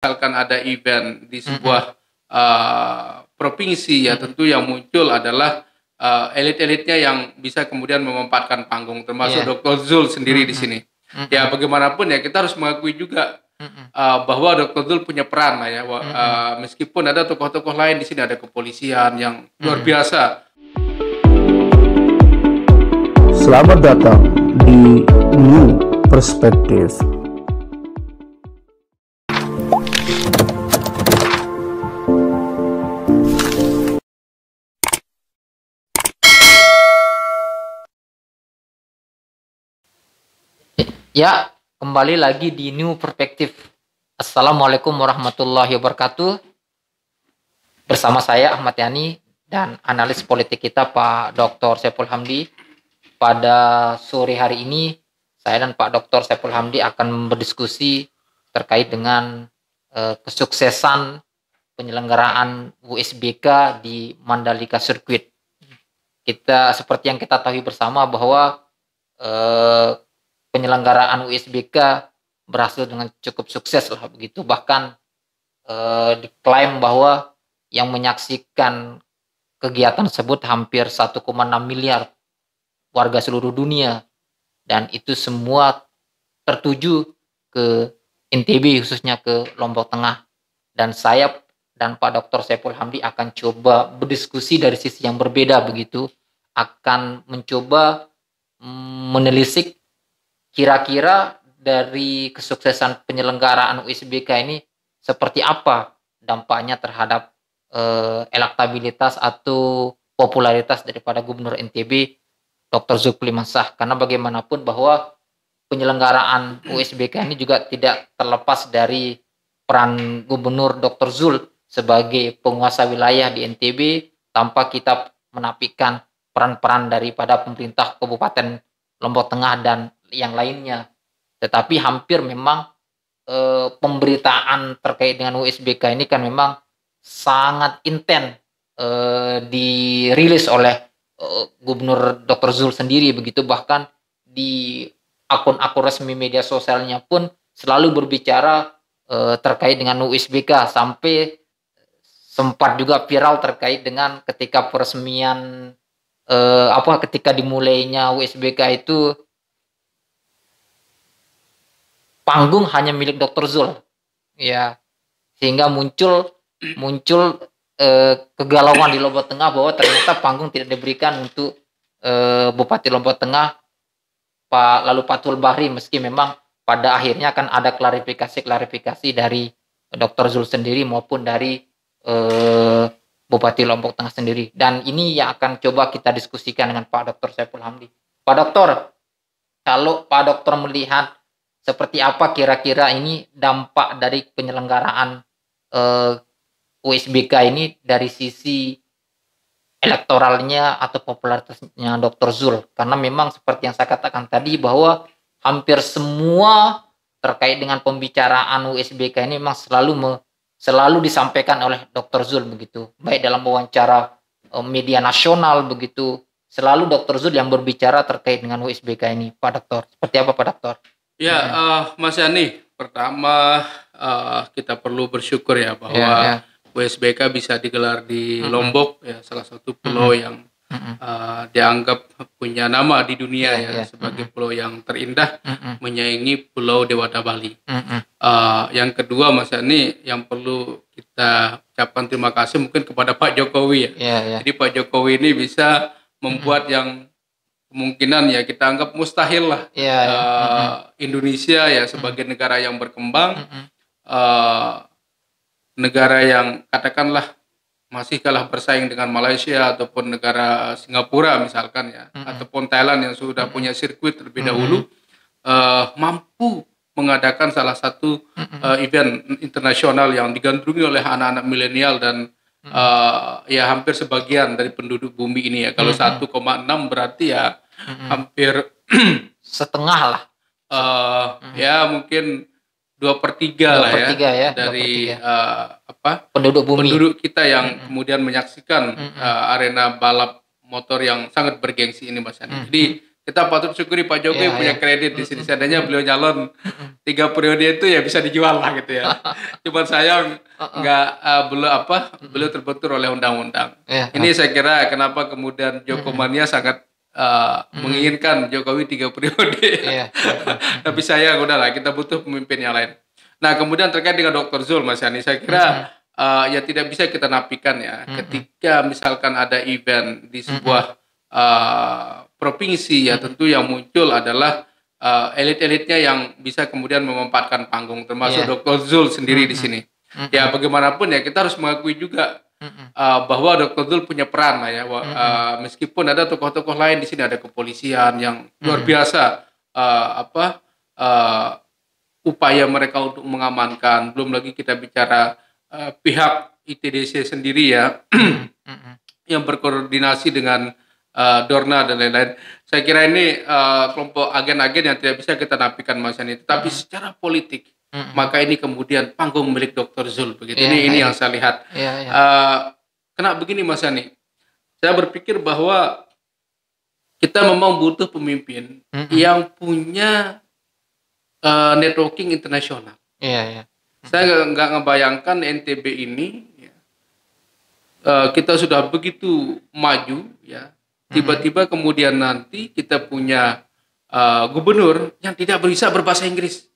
misalkan ada event di sebuah provinsi, ya tentu yang muncul adalah elit-elitnya yang bisa kemudian memanfaatkan panggung, termasuk Dr. Zul sendiri di sini. Ya bagaimanapun ya kita harus mengakui juga bahwa Dr. Zul punya peran lah ya, meskipun ada tokoh-tokoh lain di sini, ada kepolisian yang luar biasa. Selamat datang di New Perspective. Ya, kembali lagi di New Perspective. Assalamualaikum warahmatullahi wabarakatuh. Bersama saya Ahmad Yani dan analis politik kita Pak Dr. Saiful Hamdi. Pada sore hari ini saya dan Pak Dr. Saiful Hamdi akan berdiskusi terkait dengan kesuksesan penyelenggaraan USBK di Mandalika Circuit. Kita seperti yang kita tahu bersama bahwa penyelenggaraan USBK berhasil dengan cukup sukses lah begitu. Bahkan diklaim bahwa yang menyaksikan kegiatan tersebut hampir 1,6 miliar warga seluruh dunia, dan itu semua tertuju ke NTB, khususnya ke Lombok Tengah. Dan saya dan Pak Dr. Saiful Hamdi akan coba berdiskusi dari sisi yang berbeda begitu, akan mencoba menelisik kira-kira dari kesuksesan penyelenggaraan USBK ini seperti apa dampaknya terhadap elektabilitas atau popularitas daripada Gubernur NTB Dr. Zulkifli Mansah. Karena bagaimanapun bahwa penyelenggaraan USBK ini juga tidak terlepas dari peran Gubernur Dr. Zul sebagai penguasa wilayah di NTB, tanpa kita menafikan peran-peran daripada pemerintah Kabupaten Lombok Tengah dan yang lainnya. Tetapi hampir memang pemberitaan terkait dengan USBK ini kan memang sangat intens dirilis oleh Gubernur Dr. Zul sendiri begitu. Bahkan di akun-akun resmi media sosialnya pun selalu berbicara terkait dengan USBK, sampai sempat juga viral terkait dengan ketika peresmian ketika dimulainya USBK itu panggung hanya milik Dr. Zul, ya, sehingga muncul kegalauan di Lombok Tengah bahwa ternyata panggung tidak diberikan untuk Bupati Lombok Tengah Lalu Fathul Bahri, meski memang pada akhirnya kan ada klarifikasi dari Dr. Zul sendiri maupun dari Bupati Lombok Tengah sendiri. Dan ini yang akan coba kita diskusikan dengan Pak Dr. Saiful Hamdi. Pak Dokter, kalau Pak Dokter melihat seperti apa kira-kira ini dampak dari penyelenggaraan USBK ini dari sisi elektoralnya atau popularitasnya Dr. Zul? Karena memang seperti yang saya katakan tadi bahwa hampir semua terkait dengan pembicaraan USBK ini memang selalu disampaikan oleh Dr. Zul begitu, baik dalam wawancara media nasional begitu, selalu Dr. Zul yang berbicara terkait dengan USBK ini. Pak Dokter, seperti apa Pak Dokter? Ya, Mas Yani, pertama kita perlu bersyukur ya bahwa USBK bisa digelar di Lombok, ya, salah satu pulau yang dianggap punya nama di dunia ya sebagai pulau yang terindah, menyaingi Pulau Dewata Bali. Yang kedua, Mas Yani, yang perlu kita ucapkan terima kasih mungkin kepada Pak Jokowi ya. Jadi Pak Jokowi ini bisa membuat yang kemungkinan ya kita anggap mustahil lah, Indonesia ya sebagai negara yang berkembang, negara yang katakanlah masih kalah bersaing dengan Malaysia ataupun negara Singapura misalkan ya, ataupun Thailand yang sudah punya sirkuit terlebih dahulu, mampu mengadakan salah satu event internasional yang digandrungi oleh anak-anak milenial dan ya hampir sebagian dari penduduk bumi ini ya. Kalau 1,6 berarti ya hampir setengah lah. Ya mungkin 2/3 lah ya dari penduduk kita yang kemudian menyaksikan arena balap motor yang sangat bergengsi ini, Mas Yani. Jadi kita patut syukuri Pak Jokowi punya kredit di sini. Seandainya beliau nyalon 3 periode itu ya bisa dijual lah gitu ya. Cuman sayang nggak beliau terbentur oleh undang-undang. Ini saya kira kenapa kemudian Jokomania sangat menginginkan Jokowi 3 periode. Tapi sayang udahlah, kita butuh pemimpin yang lain. Nah, kemudian terkait dengan Dr. Zul, Mas Yani, saya kira ya tidak bisa kita nafikan ya. Ketika misalkan ada event di sebuah provinsi ya, tentu yang muncul adalah elit-elitnya yang bisa kemudian memanfaatkan panggung, termasuk Dr. Zul sendiri di sini. Ya bagaimanapun ya kita harus mengakui juga bahwa Dr. Zul punya peran lah ya. Meskipun ada tokoh-tokoh lain di sini, ada kepolisian yang luar biasa upaya mereka untuk mengamankan. Belum lagi kita bicara pihak ITDC sendiri ya yang berkoordinasi dengan Dorna dan lain-lain. Saya kira ini kelompok agen-agen yang tidak bisa kita nafikan, Mas Yani. Tetapi secara politik, maka ini kemudian panggung milik Dr. Zul begitu. Ini yang saya lihat. Kena begini, Mas Yani. Saya berpikir bahwa kita memang butuh pemimpin yang punya networking internasional. Saya nggak ngebayangkan NTB ini kita sudah begitu maju ya. Tiba-tiba kemudian nanti kita punya gubernur yang tidak bisa berbahasa Inggris.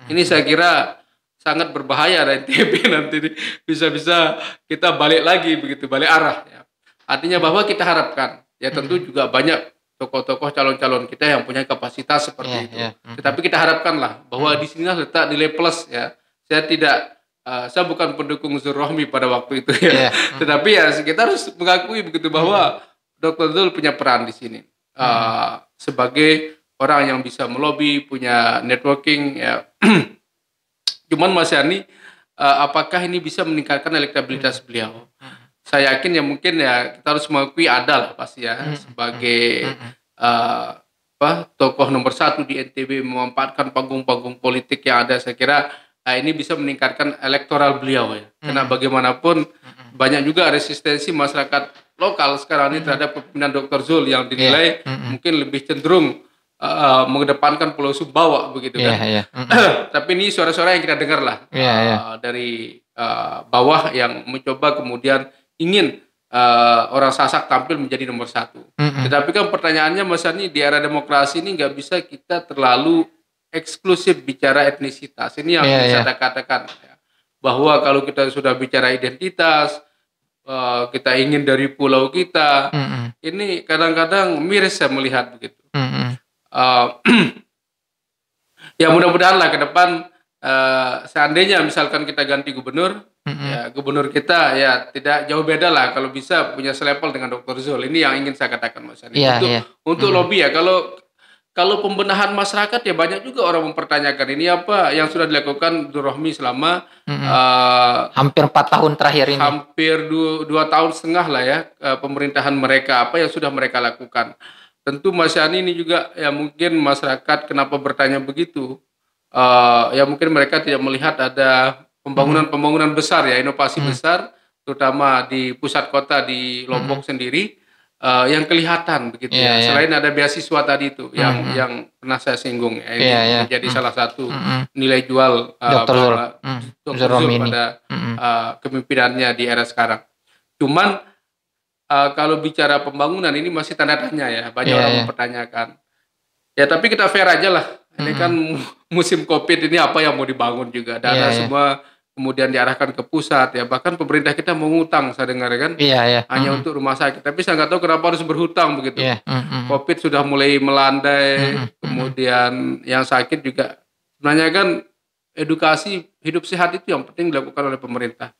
Ini saya kira sangat berbahaya NTB nanti bisa-bisa kita balik lagi begitu, balik arah ya. Artinya bahwa kita harapkan ya tentu juga banyak tokoh-tokoh calon-calon kita yang punya kapasitas seperti itu. Tetapi kita harapkanlah bahwa di sinilah letak nilai plus ya. Saya bukan pendukung Zul Rohmi pada waktu itu ya. Tetapi ya kita harus mengakui begitu bahwa Dr. Zul punya peran di sini sebagai orang yang bisa melobi, punya networking ya. Cuman Mas Yani, apakah ini bisa meningkatkan elektabilitas beliau? Saya yakin ya mungkin ya kita harus mengakui ada lah pasti ya sebagai tokoh nomor 1 di NTB memanfaatkan panggung-panggung politik yang ada. Saya kira ini bisa meningkatkan elektoral beliau ya. Karena bagaimanapun banyak juga resistensi masyarakat lokal sekarang ini terhadap kepemimpinan Dr. Zul yang dinilai mungkin lebih cenderung mengedepankan Pulau Sumbawa begitu kan. Tapi ini suara-suara yang kita dengar lah dari bawah yang mencoba kemudian ingin orang Sasak tampil menjadi nomor 1. Tetapi kan pertanyaannya Mas Yani, di era demokrasi ini nggak bisa kita terlalu eksklusif bicara etnisitas. Ini yang bisa saya katakan ya. Bahwa kalau kita sudah bicara identitas, kita ingin dari pulau kita, ini kadang-kadang miris saya melihat begitu. Ya mudah-mudahan lah ke depan seandainya misalkan kita ganti gubernur, ya gubernur kita ya tidak jauh beda lah kalau bisa punya selevel dengan Dr. Zul. Ini yang ingin saya katakan Mas Yani. Untuk lobby ya, kalau pembenahan masyarakat ya banyak juga orang mempertanyakan ini apa yang sudah dilakukan Zul Rohmi selama hampir 4 tahun terakhir ini. Hampir 2 tahun setengah lah ya pemerintahan mereka, apa yang sudah mereka lakukan. Tentu Mas Yani ini juga ya mungkin masyarakat kenapa bertanya begitu. Ya mungkin mereka tidak melihat ada pembangunan besar ya, inovasi besar terutama di pusat kota di Lombok sendiri yang kelihatan begitu ya. Selain ada beasiswa tadi itu yang pernah saya singgung ya, ini menjadi salah satu nilai jual Dr. Zul pada kepemimpinannya di era sekarang. Cuman kalau bicara pembangunan ini masih tanda tanya ya, banyak orang mempertanyakan. Ya tapi kita fair aja lah. Ini kan musim Covid ini apa yang mau dibangun juga. Dana semua kemudian diarahkan ke pusat ya. Bahkan pemerintah kita mau ngutang saya dengar kan. Hanya untuk rumah sakit. Tapi saya nggak tahu kenapa harus berhutang begitu. Covid sudah mulai melandai. Kemudian yang sakit juga. Sebenarnya kan edukasi hidup sehat itu yang penting dilakukan oleh pemerintah.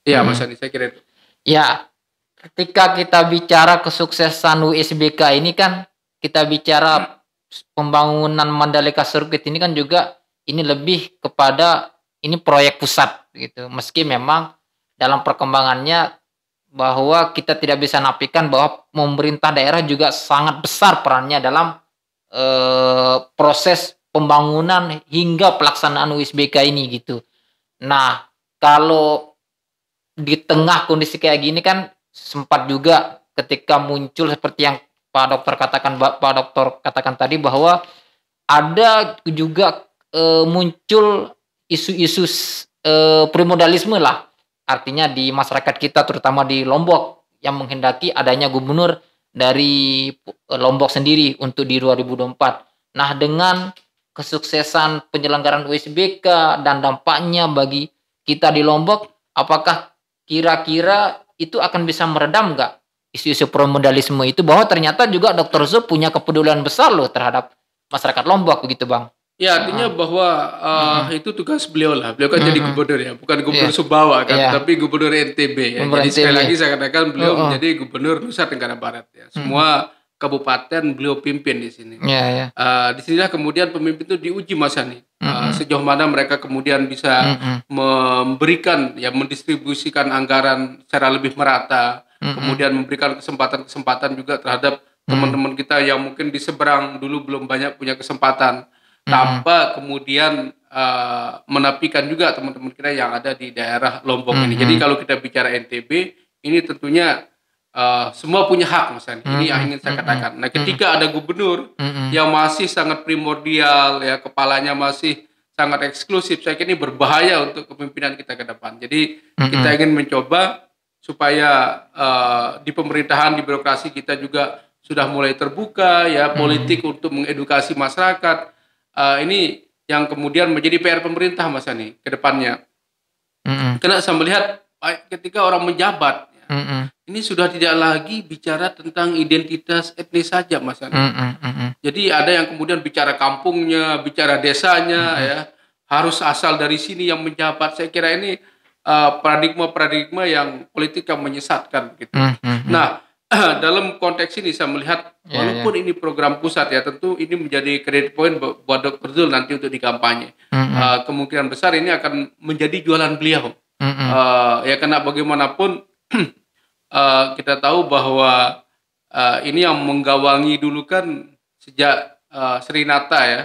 Iya Mas Andi, saya kira itu. Ya, ketika kita bicara kesuksesan USBK ini kan kita bicara pembangunan Mandalika Circuit ini kan juga ini lebih kepada ini proyek pusat gitu. Meski memang dalam perkembangannya bahwa kita tidak bisa nafikan bahwa pemerintah daerah juga sangat besar perannya dalam proses pembangunan hingga pelaksanaan USBK ini gitu. Nah, kalau di tengah kondisi kayak gini kan sempat juga ketika muncul seperti yang Pak Dokter katakan tadi bahwa ada juga muncul isu-isu primodalisme lah, artinya di masyarakat kita terutama di Lombok yang menghendaki adanya gubernur dari Lombok sendiri untuk di 2024. Nah, dengan kesuksesan penyelenggaraan USBK dan dampaknya bagi kita di Lombok, apakah kira-kira itu akan bisa meredam nggak isu-isu primodalisme itu, bahwa ternyata juga Dr. Zul punya kepedulian besar loh terhadap masyarakat Lombok begitu, Bang? Ya, artinya bahwa itu tugas beliau lah. Beliau kan jadi gubernur ya, bukan gubernur Sumbawa kan, tapi gubernur NTB ya. Jadi sekali lagi saya katakan beliau menjadi gubernur Nusa Tenggara Barat ya. Semua kabupaten beliau pimpin di sini. Di sinilah kemudian pemimpin itu diuji, Mas Ani. Sejauh mana mereka kemudian bisa memberikan ya, mendistribusikan anggaran secara lebih merata, kemudian memberikan kesempatan-kesempatan juga terhadap teman-teman kita yang mungkin di seberang dulu belum banyak punya kesempatan, tanpa kemudian menapikan juga teman-teman kita yang ada di daerah Lombok ini. Jadi kalau kita bicara NTB, ini tentunya semua punya hak, Mas Ani. Ini yang ingin saya katakan. Nah, ketika ada gubernur yang masih sangat primordial, ya, kepalanya masih sangat eksklusif, saya kira ini berbahaya untuk kepemimpinan kita ke depan. Jadi kita ingin mencoba supaya di pemerintahan, di birokrasi kita juga sudah mulai terbuka, ya, politik untuk mengedukasi masyarakat. Ini yang kemudian menjadi PR pemerintah, Mas Ani, ke depannya. Karena saya melihat ketika orang menjabat, ini sudah tidak lagi bicara tentang identitas etnis saja, Mas Ani. Jadi ada yang kemudian bicara kampungnya, bicara desanya, ya, harus asal dari sini yang menjabat. Saya kira ini paradigma-paradigma yang politik yang menyesatkan, gitu. Nah, dalam konteks ini saya melihat walaupun ini program pusat ya, tentu ini menjadi credit point buat Dr. Zul nanti untuk di kampanye. Kemungkinan besar ini akan menjadi jualan beliau. Ya, karena bagaimanapun kita tahu bahwa ini yang menggawangi dulu kan sejak Srinata ya.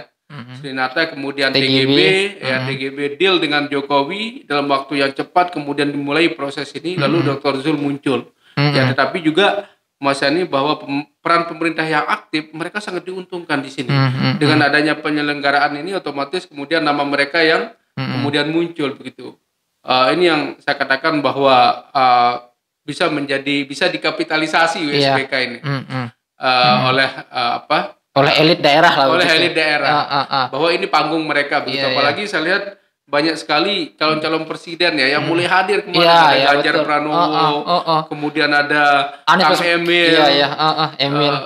Srinata, kemudian TGB, ya, TGB deal dengan Jokowi dalam waktu yang cepat, kemudian dimulai proses ini, lalu Dr. Zul muncul. Ya, tetapi juga Mas Yani, bahwa peran pemerintah yang aktif, mereka sangat diuntungkan di sini. Dengan adanya penyelenggaraan ini, otomatis kemudian nama mereka yang kemudian muncul begitu. Ini yang saya katakan bahwa bisa dikapitalisasi USBK ini oleh oleh elit daerah lah. Oleh elit daerah. Bahwa ini panggung mereka begitu. Apalagi saya lihat banyak sekali calon-calon presiden ya yang mulai hadir kemarin, ada Ganjar Pranowo, kemudian ada Kang Emil,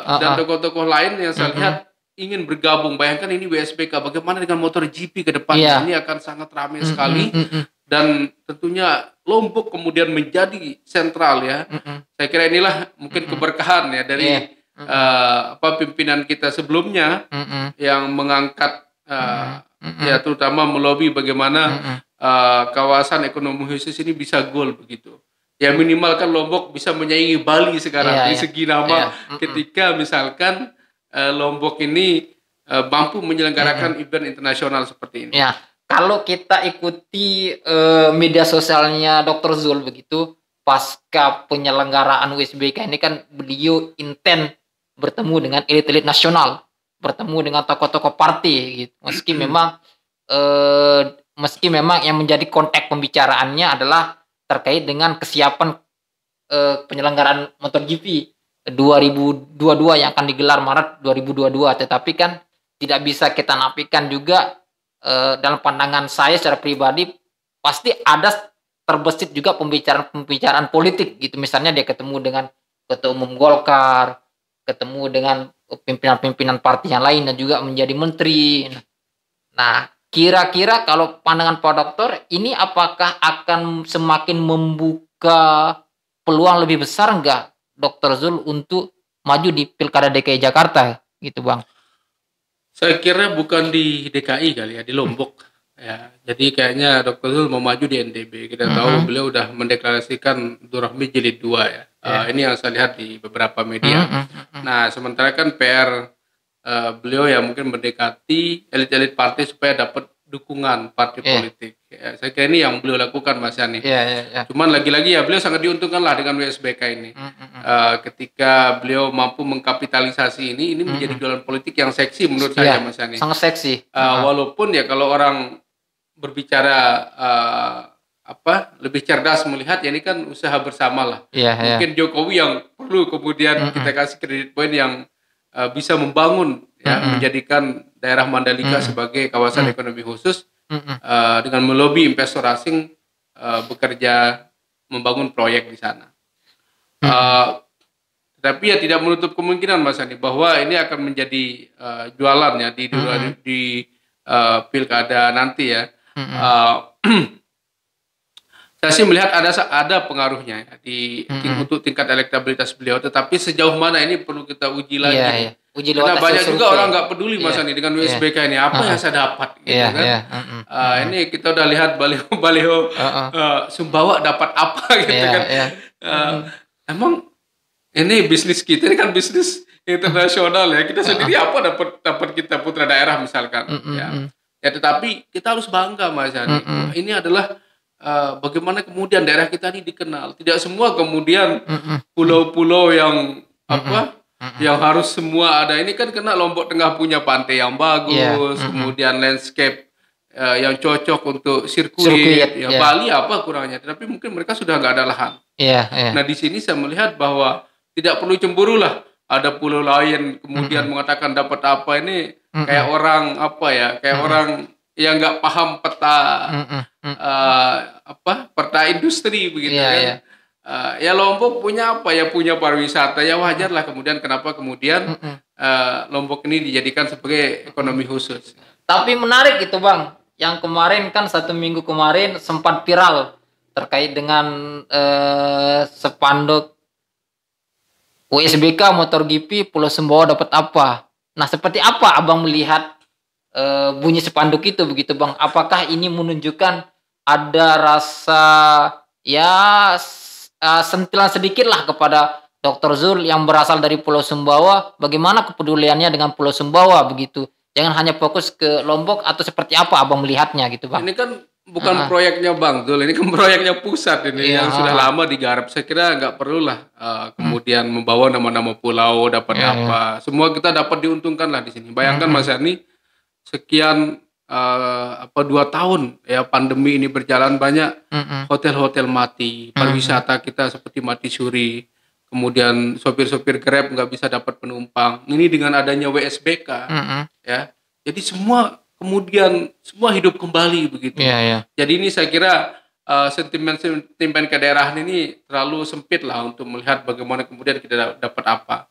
dan tokoh-tokoh lain yang saya lihat ingin bergabung. Bayangkan ini WSBK, bagaimana dengan motor GP ke depan, ini akan sangat ramai sekali, dan tentunya Lombok kemudian menjadi sentral ya. Saya kira inilah mungkin keberkahan ya dari pimpinan kita sebelumnya yang mengangkat ya, terutama melobi bagaimana kawasan ekonomi khusus ini bisa goal begitu. Ya, minimal kan Lombok bisa menyaingi Bali sekarang dari segi nama, ketika misalkan Lombok ini mampu menyelenggarakan event internasional seperti ini. Ya, kalau kita ikuti media sosialnya Dr. Zul begitu, pasca penyelenggaraan USBK ini kan beliau intent bertemu dengan elit-elit nasional, bertemu dengan tokoh-tokoh partai gitu. Meski memang yang menjadi konteks pembicaraannya adalah terkait dengan kesiapan penyelenggaraan MotoGP 2022 yang akan digelar Maret 2022, tetapi kan tidak bisa kita nafikan juga dalam pandangan saya secara pribadi pasti ada terbesit juga pembicaraan politik gitu. Misalnya dia ketemu dengan Ketua Umum Golkar, ketemu dengan pimpinan-pimpinan partai yang lain dan juga menjadi menteri. Nah, kira-kira kalau pandangan Pak Dokter ini apakah akan semakin membuka peluang lebih besar enggak Dr. Zul untuk maju di Pilkada DKI Jakarta gitu, Bang? Saya kira bukan di DKI kali ya, di Lombok. Ya, jadi kayaknya Dr. Zul mau maju di NTB. Kita tahu beliau udah mendeklarasikan Durahmi Jilid 2 ya. Ini yang saya lihat di beberapa media. Nah, sementara kan PR beliau ya mungkin mendekati elit-elit partai supaya dapat dukungan partai Iya. politik. Ya, saya kira ini yang beliau lakukan Mas Yani. Iya. Cuman lagi-lagi ya beliau sangat diuntungkan lah dengan WSBK ini. Ketika beliau mampu mengkapitalisasi ini menjadi jualan politik yang seksi menurut saya Mas Yani. Sangat seksi. Walaupun ya kalau orang berbicara lebih cerdas melihat ya ini kan usaha bersama lah. Mungkin Jokowi yang perlu kemudian kita kasih kredit poin yang bisa membangun ya, menjadikan daerah Mandalika sebagai kawasan ekonomi khusus dengan melobi investor asing bekerja membangun proyek di sana. Tapi ya tidak menutup kemungkinan Mas Andi bahwa ini akan menjadi jualan ya di pilkada nanti ya. Saya sih melihat ada pengaruhnya ya, untuk tingkat elektabilitas beliau, tetapi sejauh mana ini perlu kita uji lagi. Iya. Uji Karena lewat banyak hasil juga survei. orang nggak peduli Mas Andi dengan WSBK ini apa yang saya dapat gitu kan. Ini kita udah lihat baliho Sumbawa dapat apa gitu kan. Emang ini bisnis kita ini kan bisnis internasional ya. Kita sendiri apa dapat kita putra daerah misalkan ya tetapi kita harus bangga Mas Andi. Ini adalah bagaimana kemudian daerah kita ini dikenal. Tidak semua kemudian pulau-pulau yang yang harus semua ada. Ini kan karena Lombok Tengah punya pantai yang bagus, kemudian landscape yang cocok untuk sirkuit. Bali apa kurangnya? Tapi mungkin mereka sudah nggak ada lahan. Nah di sini saya melihat bahwa tidak perlu cemburu lah. Ada pulau lain kemudian mengatakan dapat apa ini kayak orang kayak orang yang nggak paham peta peta industri begitu kan. Ya Lombok punya apa ya, punya pariwisata ya, wajar lah kemudian kenapa kemudian Lombok ini dijadikan sebagai ekonomi khusus. Tapi menarik itu Bang, yang kemarin kan 1 minggu kemarin sempat viral terkait dengan spanduk WSBK motor GP Pulau Sumbawa dapat apa. Nah seperti apa Abang melihat bunyi spanduk itu begitu Bang? Apakah ini menunjukkan ada rasa sentilan sedikit lah kepada Dr. Zul yang berasal dari Pulau Sumbawa? Bagaimana kepeduliannya dengan Pulau Sumbawa begitu? Jangan hanya fokus ke Lombok, atau seperti apa Abang melihatnya gitu Bang? Ini kan bukan proyeknya Bang Zul, ini kan proyeknya pusat ini yang sudah lama digarap. Saya kira nggak perlulah kemudian membawa nama-nama pulau dapat apa. Semua kita dapat diuntungkan lah di sini. Bayangkan Mas Yani, sekian 2 tahun ya pandemi ini berjalan, banyak hotel-hotel mati, pariwisata kita seperti mati suri, kemudian sopir-sopir Grab nggak bisa dapat penumpang. Ini dengan adanya WSBK ya, jadi semua hidup kembali begitu. Jadi ini saya kira sentimen kedaerahan ini terlalu sempit lah untuk melihat bagaimana kemudian kita dapat apa.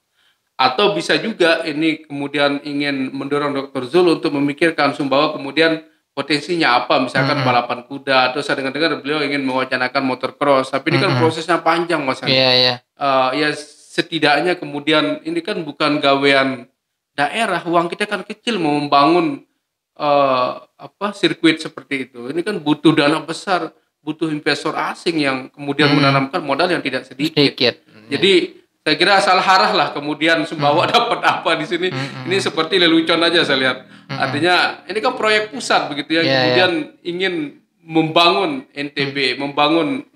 Atau bisa juga ini kemudian ingin mendorong Dr. Zul untuk memikirkan Sumbawa kemudian potensinya apa, misalkan balapan kuda, atau saya dengar beliau ingin mewacanakan motocross, tapi ini kan prosesnya panjang Mas Andi. Ya setidaknya kemudian ini kan bukan gawean daerah, uang kita kan kecil mau membangun sirkuit seperti itu. Ini kan butuh dana besar, butuh investor asing yang kemudian menanamkan modal yang tidak sedikit. Jadi saya kira salah arah lah kemudian Sumbawa dapat apa di sini. Ini seperti lelucon aja saya lihat. Artinya ini kan proyek pusat begitu ya, kemudian ingin membangun NTB, membangun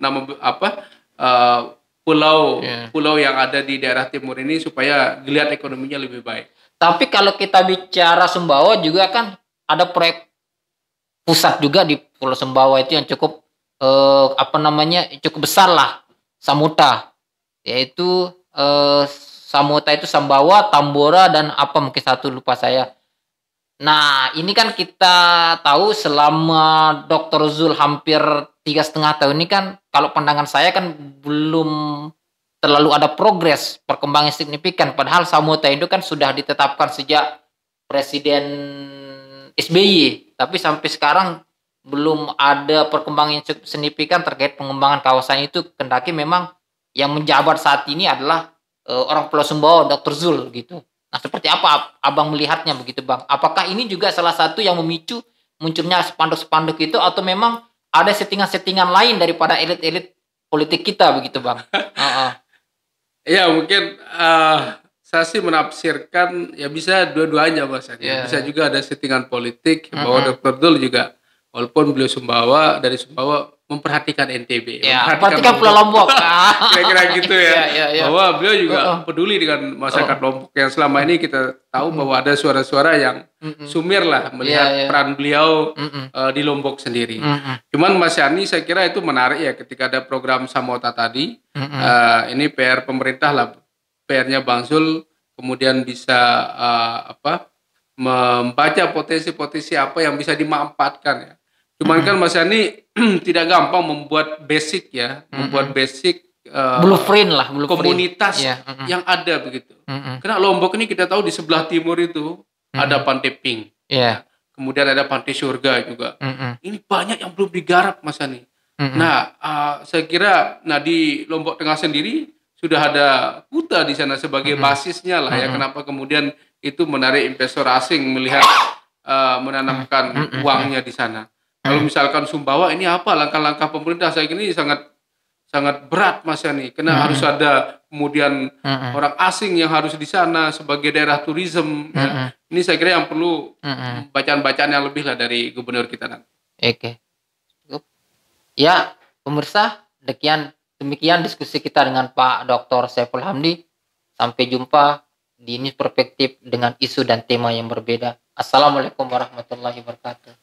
pulau yang ada di daerah timur ini supaya geliat ekonominya lebih baik. Tapi kalau kita bicara Sumbawa juga kan ada proyek pusat juga di Pulau Sumbawa itu yang cukup cukup besar lah, Samuta, yaitu Samuta itu Sambawa, Tambora, dan apa mungkin satu lupa saya. Nah ini kan kita tahu selama Dr. Zul hampir 3,5 tahun ini kan, kalau pandangan saya kan belum terlalu ada progres perkembangan signifikan. Padahal Samuta itu kan sudah ditetapkan sejak Presiden SBY, tapi sampai sekarang belum ada perkembangan yang cukup signifikan terkait pengembangan kawasan itu, kendati memang yang menjabat saat ini adalah orang Pulau Sumbawa, Dr. Zul gitu. Nah seperti apa Abang melihatnya begitu Bang? Apakah ini juga salah satu yang memicu munculnya spanduk-spanduk itu, atau memang ada settingan-settingan lain daripada elit-elit politik kita begitu Bang? Ya mungkin saya sih menafsirkan ya bisa dua-duanya Mas. Bisa juga ada settingan politik bahwa Dr. Zul juga walaupun beliau dari Sumbawa memperhatikan NTB, Ya, perhatikan Pulau Lombok. kira-kira gitu ya. Ya. Bahwa beliau juga peduli dengan masyarakat Lombok yang selama ini kita tahu bahwa ada suara-suara yang sumir lah melihat peran beliau di Lombok sendiri. Cuman Mas Yani saya kira itu menarik ya ketika ada program Samota tadi. Ini PR pemerintah lah, PR-nya Bang Zul kemudian bisa membaca potensi-potensi apa yang bisa dimanfaatkan ya. Cuman kan Mas Yani tidak gampang membuat basic ya, membuat basic blueprint komunitas yang ada begitu. Karena Lombok ini kita tahu di sebelah timur itu ada Pantai Pink, kemudian ada Pantai Surga juga. Ini banyak yang belum digarap Mas Yani. Nah, saya kira di Lombok Tengah sendiri sudah ada Kuta di sana sebagai basisnya lah ya. Kenapa kemudian itu menarik investor asing melihat menanamkan uangnya di sana. Kalau misalkan Sumbawa ini apa langkah-langkah pemerintah, saya kira ini sangat berat Mas Yani, karena harus ada kemudian orang asing yang harus di sana sebagai daerah turisme. Ya. Ini saya kira yang perlu bacaan-bacaan yang lebih lah dari gubernur kita nanti. Oke. Ya, pemirsa, demikian diskusi kita dengan Pak Dr. Saiful Hamdi. Sampai jumpa di News Perspektif dengan isu dan tema yang berbeda. Assalamualaikum warahmatullahi wabarakatuh.